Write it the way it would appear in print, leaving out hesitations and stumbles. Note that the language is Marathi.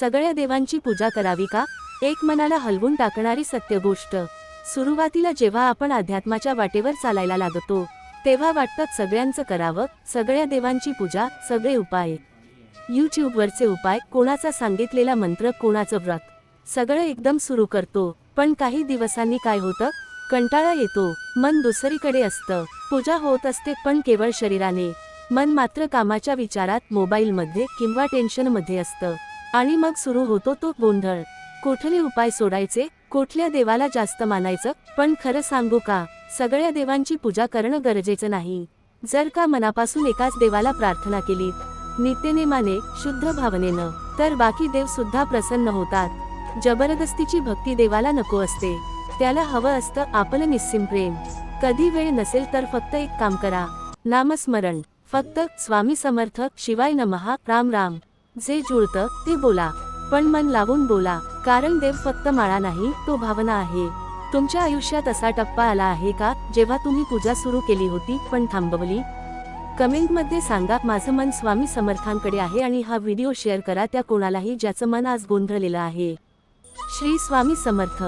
सगळ्या देवांची पूजा करावी का? एक मनाला हलवून टाकणारी सत्य गोष्ट। सुरुवातीला जेव्हा आपण अध्यात्माच्या वाटेवर चालायला लागतो तेव्हा वाटतं सगळ्यांचं करावं, सगळ्या देवांची पूजा, सगळे उपाय, यूट्यूबवरचे उपाय, कोणाचा सांगितलेला मंत्र, कोणाचं व्रत, सगळं एकदम सुरू करतो। पण काही दिवसांनी काय होतं? कंटाळा येतो, मन दुसरीकडे असतं। पूजा होत असते पण केवळ शरीराने, मन मात्र कामाच्या विचारात, मोबाईलमध्ये किंवा टेन्शनमध्ये असतं। आणि मग सुरू होतो तो गोंधळ, कुठले उपाय सोडायचे, कुठल्या देवाला जास्त मानायचं। पण खरं सांगू का, सगळ्या देवांची पूजा करणं गरजेचं नाही। जर का मनापासून एकाच देवाला प्रार्थना केली, नित्यनेमाने, शुद्ध भावनेनं, तर बाकी देव सुद्धा प्रसन्न होतात। जबरदस्तीची भक्ती देवाला नको असते, त्याला हवं असतं आपलं निस्सीम प्रेम। कधी वेळ नसेल तर फक्त एक काम करा, नामस्मरण, फक्त स्वामी समर्थ, शिवाय नमः, राम राम, जे जुळतं ते बोला, पण मन लावून बोला। कारण देव फक्त माळा नाही, तो भावना आहे। तुमच्या आयुष्यात असा टप्पा आला आहे का जेव्हा तुम्ही पूजा सुरू केली होती पण थांबवली? कमेंटमध्ये सांगा, माझं मन स्वामी समर्थांकडे आहे। आणि हा व्हिडिओ शेअर करा त्या कोणालाही ज्याचं मन आज गोंधळलेलं आहे। श्री स्वामी समर्थ।